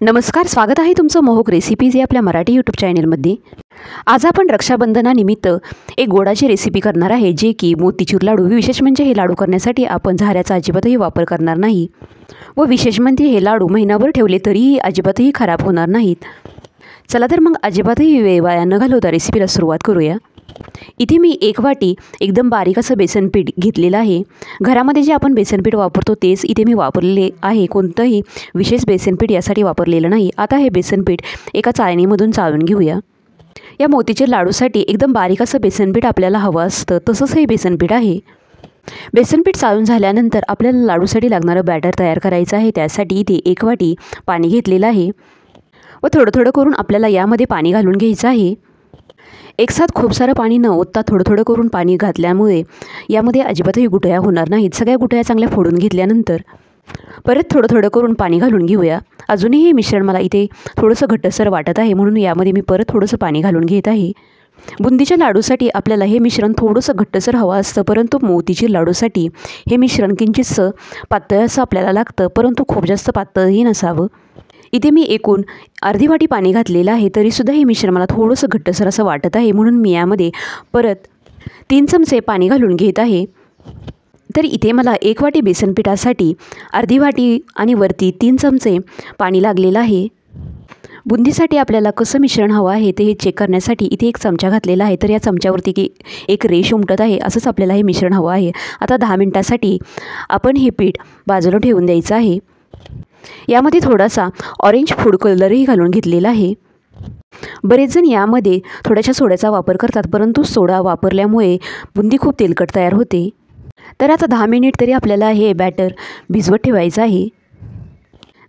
नमस्कार, स्वागत आहे तुमचं मोहक रेसिपीज या आपल्या मराठी यूट्यूब चॅनलमध्ये। आज आपण रक्षाबंधनानिमित्त एक गोडाची रेसिपी करणार आहे, जे की मोतीचूर लाडू। विशेष म्हणजे हे लाडू करण्यासाठी आपण झाऱ्याचा अजिबातही वापर करणार नाही व विशेष म्हणजे हे लाडू महिनाभर ठेवले तरीही अजिबातही खराब होणार नाहीत। चला तर मग अजिबातही वेळ वाया न घालवता रेसिपीला सुरुवात करूया। इथे मी एक वाटी एकदम बारीक असं बेसन पीठ घेतलेलं आहे। घरामध्ये जे आपण बेसन पीठ वापरतो तेच इथे मी वापरले आहे, कोणतंही विशेष बेसन पीठ यासाठी वापरलेलं नाही। आता हे बेसन पीठ एका चाळणीमधून चाळून घेऊया। या मोतीचूर लाडूसाठी एकदम बारीक असं बेसन पीठ आपल्याला हवं असतं, तसंच हे बेसन पीठ आहे। बेसन पीठ चाळून झाल्यानंतर आपल्याला लाडूसाठी लागणारं बॅटर तयार करायचं आहे। त्यासाठी इथे एक वाटी पाणी घेतलेलं आहे व थोडं थोडं करून आपल्याला यामध्ये पाणी घालून घ्यायचं आहे। एकसाथ खूप सारं पाणी न ओतता थोडं थोडं करून पाणी घातल्यामुळे यामध्ये अजिबातही गुठळ्या होणार नाहीत। सगळ्या गुठळ्या चांगल्या फोडून घेतल्यानंतर परत थोडं थोडं करून पाणी घालून घेऊया। अजूनही हे मिश्रण मला इथे थोडंसं घट्टसर वाटत आहे, म्हणून यामध्ये मी परत थोडंसं पाणी घालून घेत आहे। बुंदीच्या लाडूसाठी आपल्याला हे मिश्रण थोडंसं घट्टसर हवं असतं, परंतु मोतीचूर लाडूसाठी हे मिश्रण किंचितसं पातळ असं आपल्याला लागतं, परंतु खूप जास्त पातळही नसावं। इथे मी एकूण अर्धी वाटी पाणी घातलेलं आहे, तरीसुद्धा हे मिश्रण मला थोडंसं घट्टसर असं वाटत आहे, म्हणून मी यामध्ये परत 3 चमचे पाणी घालून घेत आहे। तर इथे मला एक वाटी बेसन पिठासाठी अर्धी वाटी आणि वरती 3 चमचे पाणी लागलेलं आहे। बुंदीसाठी आपल्याला कसं मिश्रण हवं आहे ते चेक करण्यासाठी इथे एक चमचा घातलेला आहे, तर या चमच्यावरती एक रेष उमटत आहे, असंच आपल्याला हे मिश्रण हवं आहे। आता 10 मिनिटासाठी आपण हे पीठ बाजूला ठेवून द्यायचं आहे। यामध्ये थोडासा ऑरेंज फूड कलरही घालून घेतलेला आहे। बरेच जण यामध्ये थोड्याशा सोड्याचा वापर करतात, परंतु सोडा वापरल्यामुळे बुंदी खूप तेलकट तयार होते। तर आता 10 मिनिट तरी आपल्याला हे बॅटर भिजवत ठेवायचं आहे।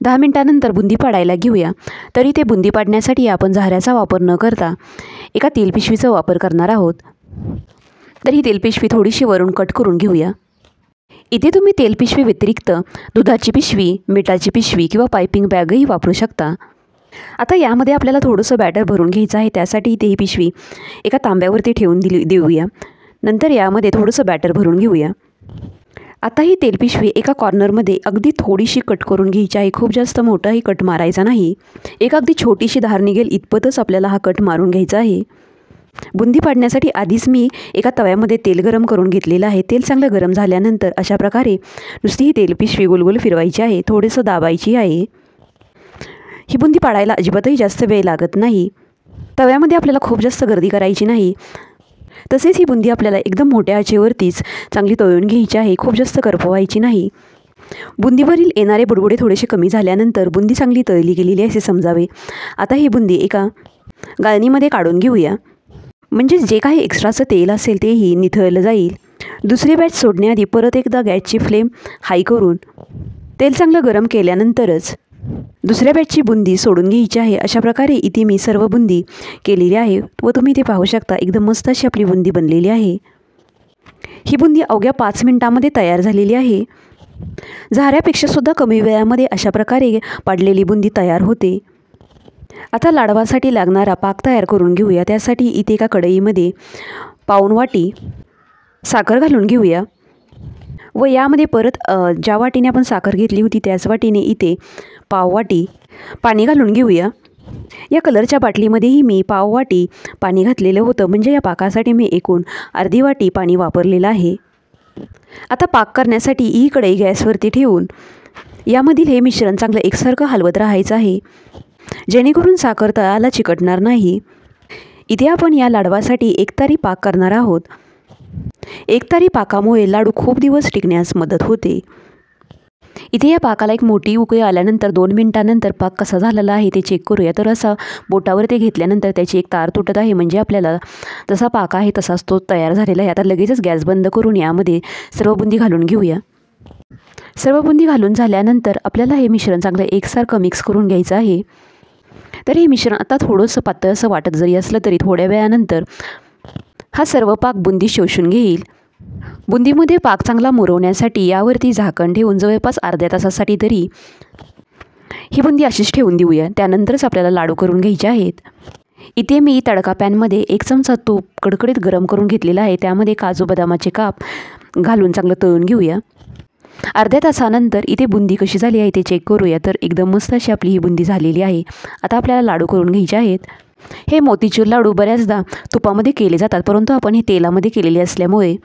10 मिनिटानंतर बुंदी पाडायला घेऊया। तरी ते बुंदी पाडण्यासाठी आपण झाऱ्याचा वापर न करता एका तेलपिशवीचा वापर करणार आहोत। तर ही तेलपिशवी थोडीशी वरून कट करून घेऊया। इथे तुम्ही तेलपिशवी व्यतिरिक्त दुधाची पिशवी, मिठाची पिशवी किंवा पायपिंग बॅगही वापरू शकता। आता यामध्ये आपल्याला थोडंसं बॅटर भरून घ्यायचं आहे, त्यासाठी इथे ही पिशवी एका तांब्यावरती ठेवून देऊया। नंतर यामध्ये थोडंसं बॅटर भरून घेऊया। आता ही तेलपिशवी एका कॉर्नरमध्ये अगदी थोडीशी कट करून घ्यायची आहे, खूप जास्त मोठाही कट मारायचा नाही। एक अगदी छोटीशी धार निघेल इतपतच आपल्याला हा कट मारून घ्यायचा आहे। बुंदी पाडण्यासाठी आधीच मी एका तव्यामध्ये तेल गरम करून घेतलेलं आहे। तेल चांगलं गरम झाल्यानंतर अशा प्रकारे नुसती ही तेलपिशवी गोलगोल फिरवायची आहे, थोडंसं दाबायची आहे। ही बुंदी पाडायला अजिबातही जास्त वेळ लागत नाही। तव्यामध्ये आपल्याला खूप जास्त गर्दी करायची नाही। तसेच ही बुंदी आपल्याला एकदम मोठ्या आचेवरतीच चांगली तळून घ्यायची आहे, खूप जास्त करपवायची नाही। बुंदीवरील येणारे बुडबुडे थोडेसे कमी झाल्यानंतर बुंदी चांगली तळली गेलेली असे समजावे। आता ही बुंदी एका गाळणीमध्ये काढून घेऊया, म्हणजे जे काही एक्स्ट्राचं तेल असेल तेही निथळलं जाईल। दुसरी बॅच सोडण्याआधी परत एकदा गॅसची फ्लेम हाय करून तेल चांगलं गरम केल्यानंतरच दुसऱ्या बॅचची बुंदी सोडून घ्यायची आहे। अशा प्रकारे इथे मी सर्व बुंदी केलेली आहे व तुम्ही ते पाहू शकता, एकदम मस्त अशी आपली बुंदी बनलेली आहे। ही बुंदी अवघ्या 5 मिनिटांमध्ये तयार झालेली आहे। झाऱ्यापेक्षा सुद्धा कमी वेळामध्ये अशा प्रकारे पाडलेली बुंदी तयार होते। आता लाडवासाठी लागणारा पाक तयार करून घेऊया। त्यासाठी इथे एका कढईमध्ये पाऊण वाटी साखर घालून घेऊया व यामध्ये परत ज्या वाटीने आपण साखर घेतली होती त्याच वाटीने इथे पाव वाटी पाणी घालून घेऊया। या कलरच्या बाटलीमध्येही मी पाव वाटी पाणी घातलेलं होतं, म्हणजे या पाकासाठी मी एकूण अर्धी वाटी पाणी वापरलेलं आहे। आता पाक करण्यासाठी ही कढई गॅसवरती ठेवून यामधील हे मिश्रण चांगलं एकसारखं हलवत राहायचं आहे, जेणेकरून साखर तळाला चिकटणार नाही। इथे आपण या लाडवासाठी एकतारी पाक करणार आहोत। एकतारी पाकामुळे लाडू खूप दिवस टिकण्यास मदत होते। इथे या पाकाला एक मोठी उकळी आल्यानंतर 2 मिनिटांनंतर पाक कसा झालेला आहे ते चेक करूया। तर असा बोटावर ते घेतल्यानंतर त्याची एक तार तुटत आहे, म्हणजे आपल्याला जसा पाक आहे तसाच तो तयार झालेला आहे। आता लगेचच गॅस बंद करून यामध्ये सर्व बुंदी घालून घेऊया। सर्व बुंदी घालून झाल्यानंतर आपल्याला हे मिश्रण चांगलं एकसारखं मिक्स करून घ्यायचं आहे। तर हे मिश्रण आता थोडंसं पातळ असं वाटत जरी असलं तरी थोड्या वेळानंतर हा सर्व पाक बुंदी शोषून घेईल। बुंदीमध्ये पाक चांगला मुरवण्यासाठी यावरती झाकण ठेवून जवळपास अर्ध्या तासासाठी तरी ही बुंदी अशीच ठेवून देऊया। त्यानंतरच आपल्याला लाडू करून घ्यायचे आहेत। इथे मी तडका पॅनमध्ये 1 चमचा तूप कडकडीत गरम करून घेतलेला आहे, त्यामध्ये काजू बदामाचे काप घालून चांगलं तळून घेऊया। अर्ध्या तासानंतर इथे बुंदी कशी झाली आहे ते चेक करूया. तर एकदम मस्त अशी आपली ही बुंदी झालेली आहे. आता आपल्याला लाडू करून घ्यायचे आहेत. हे मोतीचूर लाडू बऱ्याचदा तुपामध्ये केले जातात, परंतु आपण हे तेलामध्ये केलेले असल्यामुळे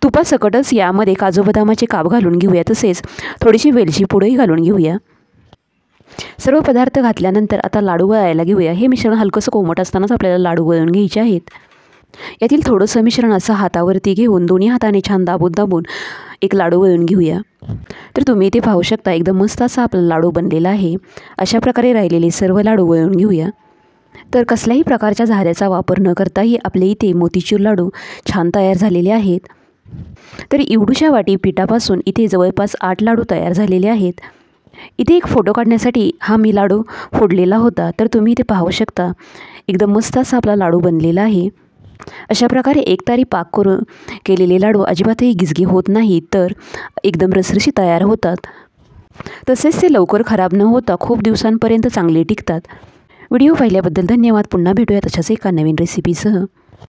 तुपासकटच यामध्ये काजू बदामाचे काप घालून घेऊया. तसेच थोडीशी वेलची पूडही घालून घेऊया. सर्व पदार्थ घातल्यानंतर आता लाडू वळायला घेऊया. हे मिश्रण हलकंसं कोमट असतानाच आपल्याला लाडू वळून घ्यायचे आहेत. यातील थोडंसं मिश्रण असं हातावरती घेऊन दोन्ही हाताने छान दाबून दाबून एक लाडू वळून घेऊया. तर तुम्ही इथे पाहू शकता एकदम मस्त असा आपला लाडू बनलेला आहे. अशा प्रकारे राहिलेले सर्व लाडू वळून घेऊया. तर कसल्याही प्रकारच्या झाऱ्याचा वापर न करताही आपले इथे मोतीचूर लाडू छान तयार झालेले आहेत. तर एवढूशा वाटी पिठापासून इथे जवळपास 8 लाडू तयार झालेले आहेत. इथे एक फोटो काढण्यासाठी हा मी लाडू फोडलेला होता. तर तुम्ही इथे पाहू शकता एकदम मस्त असा आपला लाडू बनलेला आहे. अशा प्रकारे एकतारी पाक करून केलेले लाडू अजिबातही गिजगे होत नाही, तर एकदम रसरशी तयार होतात. तसेच ते लवकर खराब न होता खूप दिवसांपर्यंत चांगले टिकतात. व्हिडिओ पाहिल्याबद्दल धन्यवाद. पुन्हा भेटूया तशाच एका नवीन रेसिपीसह.